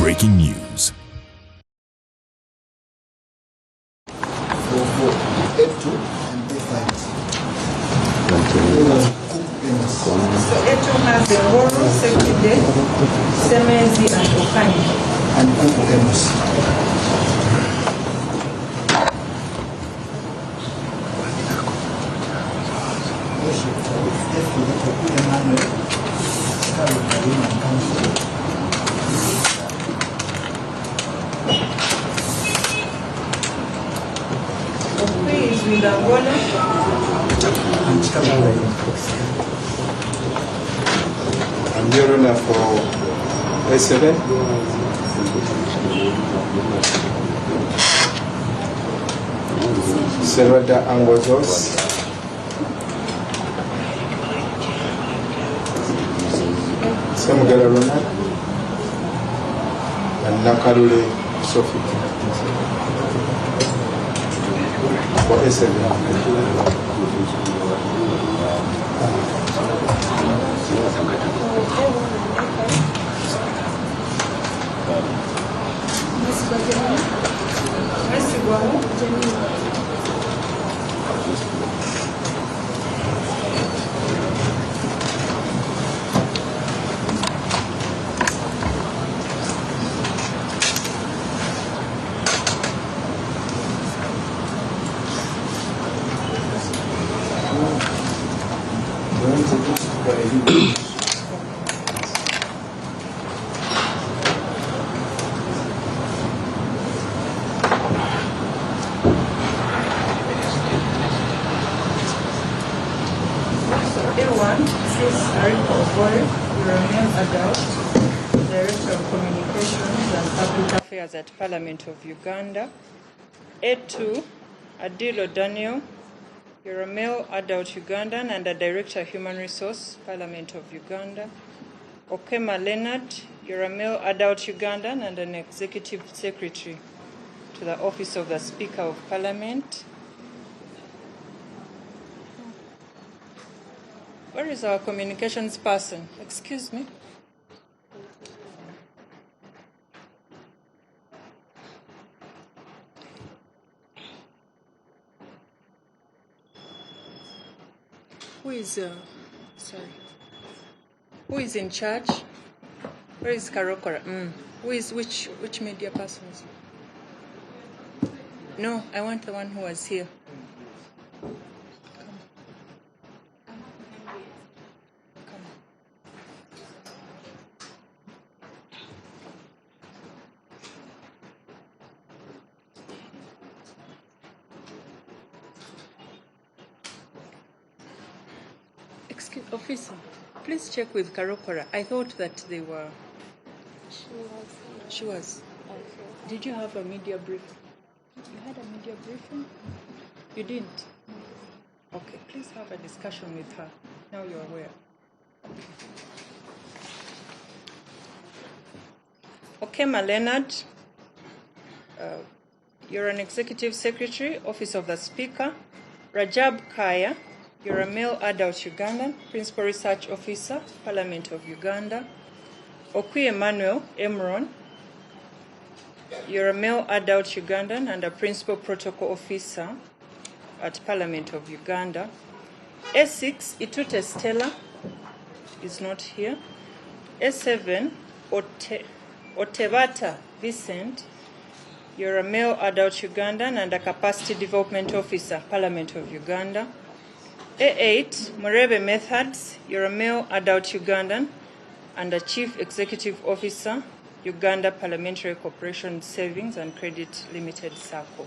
breaking news. For F2 and F5. So F2 has the Obore, Sekide, Semezi, and Okani. And Kukuemos. Okui is with Angola. I'm your runner for S7. Servada Angozos. Samugala Ronald. And Nakarule Sophie. For S7. Obore, remand adult, Director of Communications and Public Affairs at Parliament of Uganda. A2, Adilo Daniel, you're a male adult Ugandan and a Director Human Resource, Parliament of Uganda. Okema Leonard, you're a male adult Ugandan and an Executive Secretary to the Office of the Speaker of Parliament. Where is our communications person? Excuse me. Who is Who is in charge? Where is Karokora? Who is which media persons? No, I want the one who was here. Excuse, officer, please check with Karokora. I thought that they were. She was. Okay. Did you have a media briefing? You had a media briefing? You didn't? Okay, please have a discussion with her. Now you're aware. Okay, Leonard, you're an Executive Secretary, Office of the Speaker. Rajab Kaya, you're a male adult Ugandan, Principal Research Officer, Parliament of Uganda. Okui Emmanuel Emron, you're a male adult Ugandan and a Principal Protocol Officer at Parliament of Uganda. A6, Itute Stella is not here. A7, Otebata Vincent, you're a male adult Ugandan and a Capacity Development Officer, Parliament of Uganda. A8, Murebe Methods, you're a male adult Ugandan and a Chief Executive Officer, Uganda Parliamentary Corporation Savings and Credit Limited SACCO.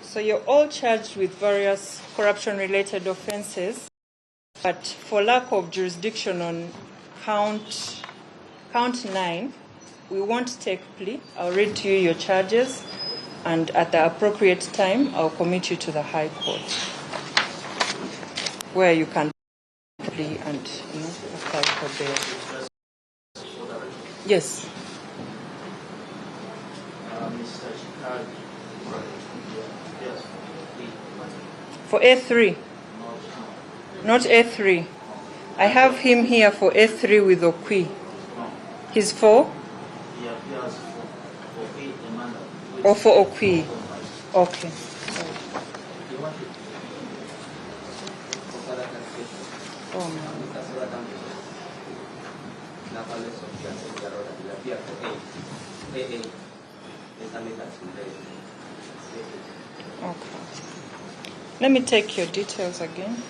So you're all charged with various corruption-related offenses, but for lack of jurisdiction on count 9, we won't take plea. I'll read to you your charges, and at the appropriate time, I'll commit you to the High Court, where you can plea and apply for bail. Yes. For A3. Not A3. I have him here for A3 with Okui. He's 4. Or for Okwi? Okay. Oh, okay. Let me take your details again.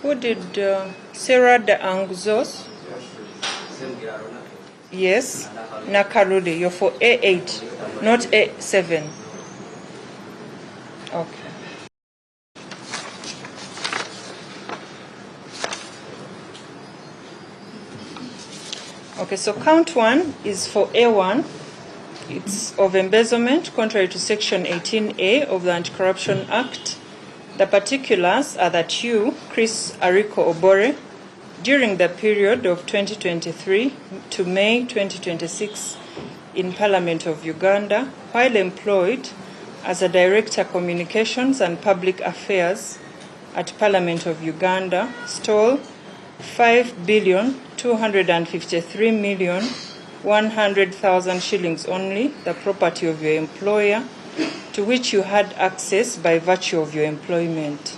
Who did Sarah de Anguzos? Yes. Nakarudi, you're for A8, not A7. Okay. Okay, so count 1 is for A1. It's of embezzlement contrary to Section 18A of the Anti-Corruption Act. The particulars are that you, Chris Ariko Obore, during the period of 2023 to May 2026 in Parliament of Uganda, while employed as a Director Communications and Public Affairs at Parliament of Uganda, stole 5,253,100,000 shillings only, the property of your employer, to which you had access by virtue of your employment.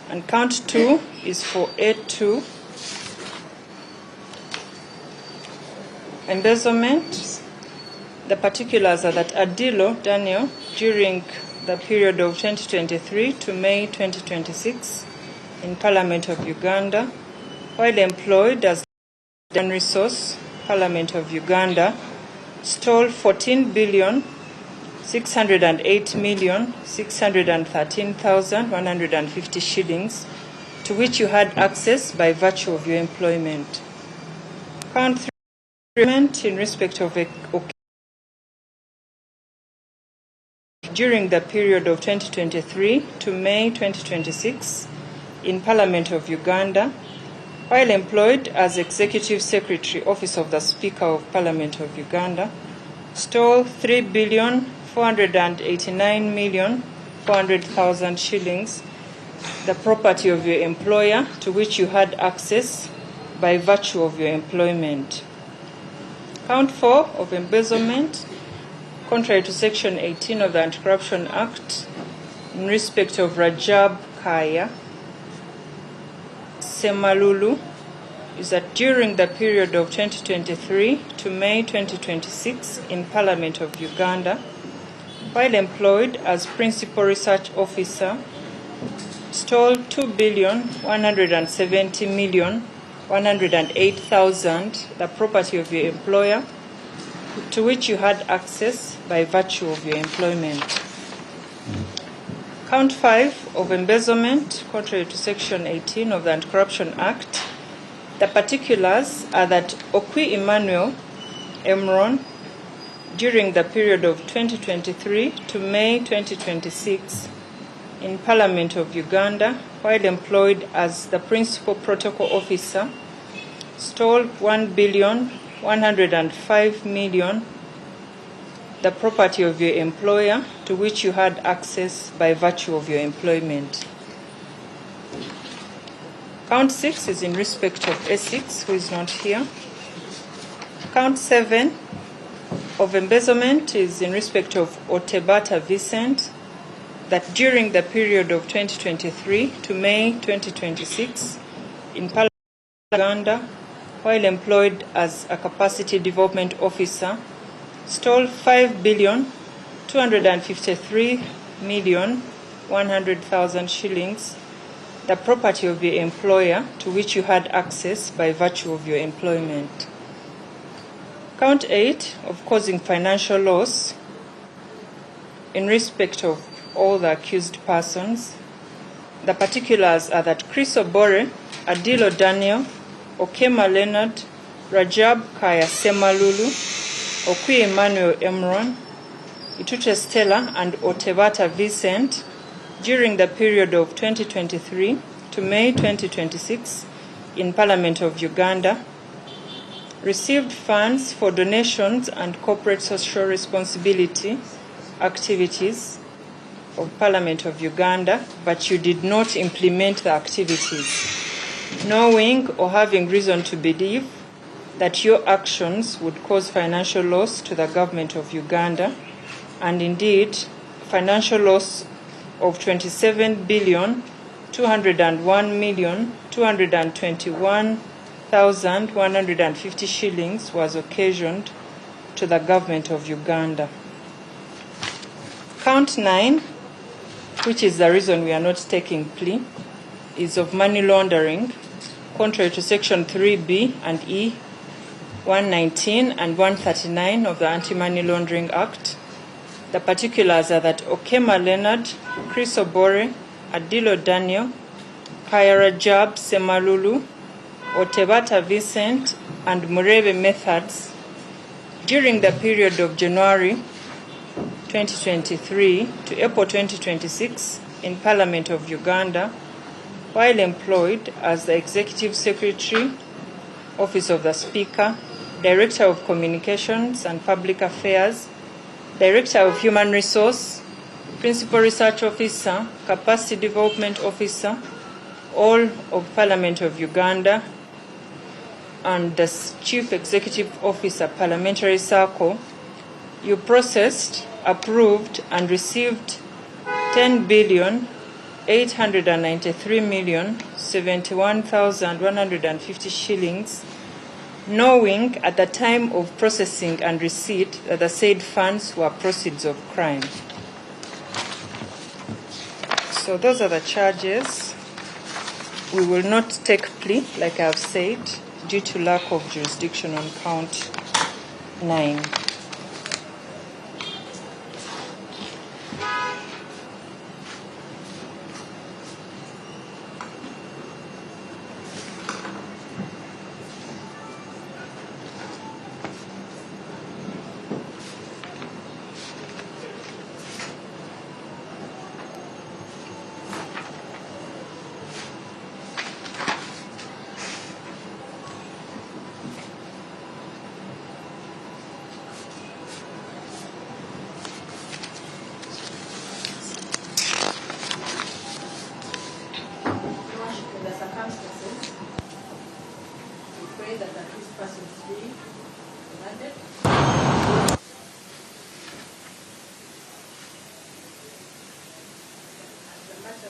And count 2 is for A2, embezzlement. The particulars are that Adilo Daniel, during the period of 2023 to May 2026 in Parliament of Uganda, while employed as the resource, Parliament of Uganda, stole 14,608,613,150 shillings, to which you had access by virtue of your employment. Count 3, in respect of during the period of 2023 to May 2026 in Parliament of Uganda, while employed as Executive Secretary, Office of the Speaker of Parliament of Uganda, stole 3,489,400,000 shillings, the property of your employer, to which you had access by virtue of your employment. Count 4 of embezzlement, contrary to Section 18 of the Anti-Corruption Act, in respect of Rajab Kaya Semalulu, is that during the period of 2023 to May 2026 in Parliament of Uganda, while employed as Principal Research Officer, stole 2,170,108,000, the property of your employer, to which you had access by virtue of your employment. Count 5 of embezzlement, contrary to Section 18 of the Anti-Corruption Act. The particulars are that Okwi Emmanuel Emron, during the period of 2023 to May 2026 in Parliament of Uganda, while employed as the Principal Protocol Officer, stole 1,105,000,000, the property of your employer, to which you had access by virtue of your employment. Count 6 is in respect of A6, who is not here. Count 7 of embezzlement is in respect of Otebata Vincent, that during the period of 2023 to May 2026 in Parliament of Uganda, while employed as a Capacity Development Officer, stole 5,253,100,000 shillings, the property of your employer, to which you had access by virtue of your employment. Count 8 of causing financial loss in respect of all the accused persons. The particulars are that Chris Obore, Adilo Daniel, Okema Leonard, Rajab Kaya Semalulu, Okwi Emmanuel Emron, Itute Stella, and Otebata Vincent, during the period of 2023 to May 2026 in Parliament of Uganda, received funds for donations and corporate social responsibility activities of Parliament of Uganda, but you did not implement the activities, knowing or having reason to believe that your actions would cause financial loss to the government of Uganda, and indeed financial loss of 27,201,221,150 shillings was occasioned to the government of Uganda. Count 9, which is the reason we are not taking plea, is of money laundering, contrary to Section 3B and E, 119 and 139 of the Anti-Money Laundering Act. The particulars are that Okema Leonard, Chris Obore, Adilo Daniel, Kayarajab Semalulu, Otebata Vincent, and Murebe Methods during the period of January 2023 to April 2026 in Parliament of Uganda, while employed as the Executive Secretary, Office of the Speaker, Director of Communications and Public Affairs, Director of Human Resource, Principal Research Officer, Capacity Development Officer, all of Parliament of Uganda, and the Chief Executive Officer, Parliamentary Circle, you processed, approved, and received 10,893,071,150 shillings, knowing at the time of processing and receipt that the said funds were proceeds of crime. So those are the charges. We will not take plea, like I have said, due to lack of jurisdiction on count 9.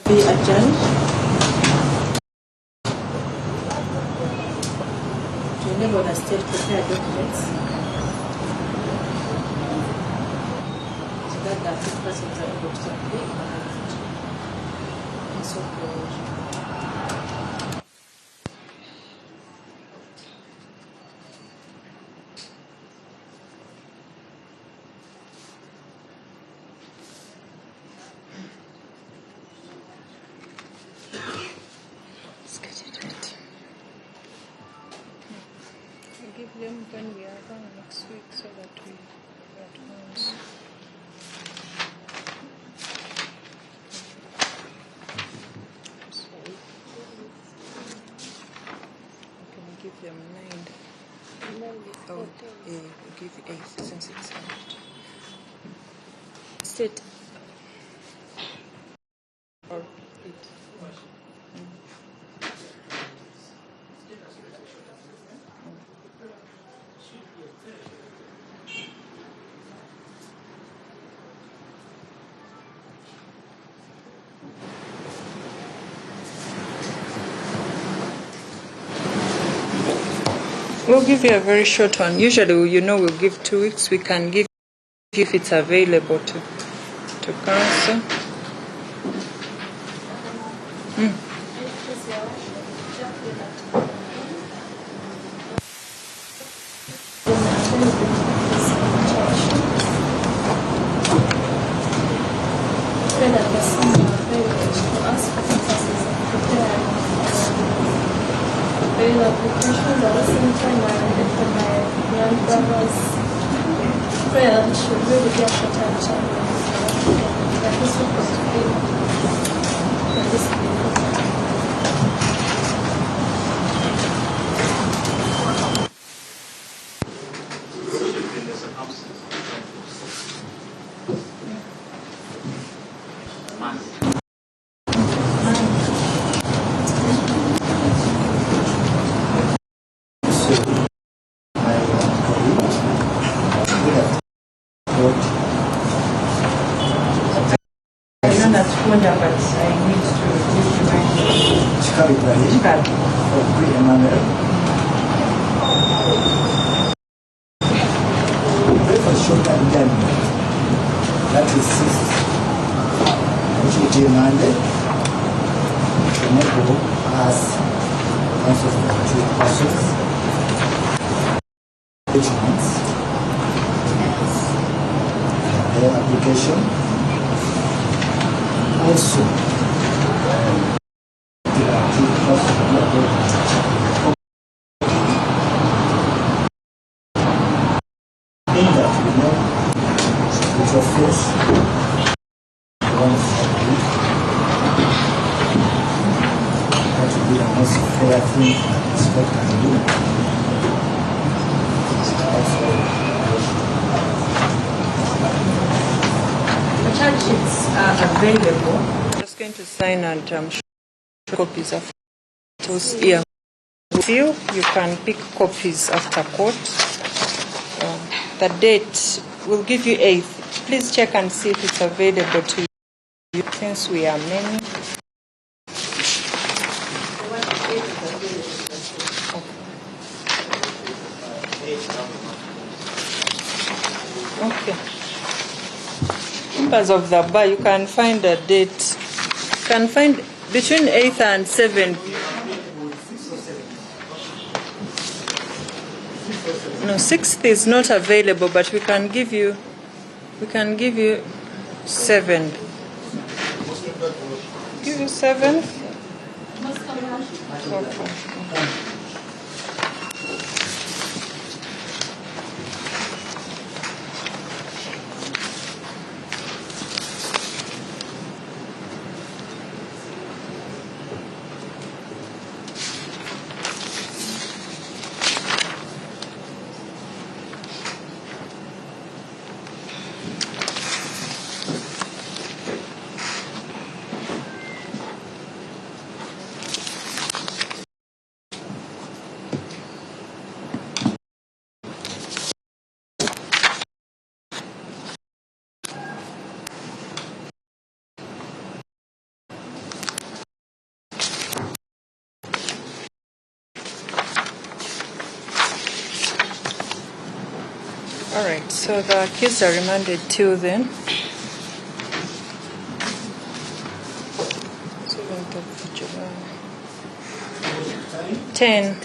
Be adjourned to enable the state to prepare documents so that the persons are able to submit and so forth. Give them when we are going next week so that we at once. So can we give them 9? Oh, yeah, we give 8 since it's out. State or 8. We'll give you a very short one. Usually, we'll give 2 weeks. We can give you if it's available to council. Applications at the same time for my young brother's prayer should really get attention. That is supposed to be reminder, but I need to just remind you. Chikari Ibrahim Chikari. for pre-Emmanuel. Breakfast short and then that is 6th, which will be Monday. Enable as answers to the questions. Documents. Their application. Also, in that you know with your face that would be the most fair thing to expect and do. The charge sheets are available. Just going to sign and show copies of those here. With you can pick copies after court. The date will give you 8th. Please check and see if it's available to you since we are many. Okay. Members of the bar, you can find a date. You can find between 8th and 7th. No, 6th is not available, but we can give you 7th. Give you 7th? Okay. All right, so the kids are remanded till then. 7th of July. 10.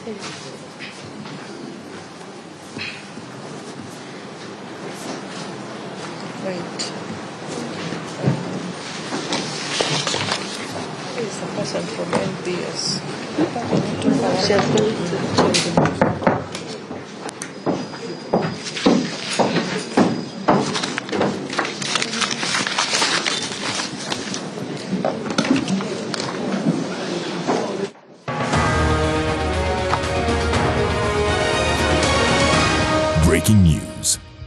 Wait. Who is the person from NBS? She has gone to the children. Breaking news.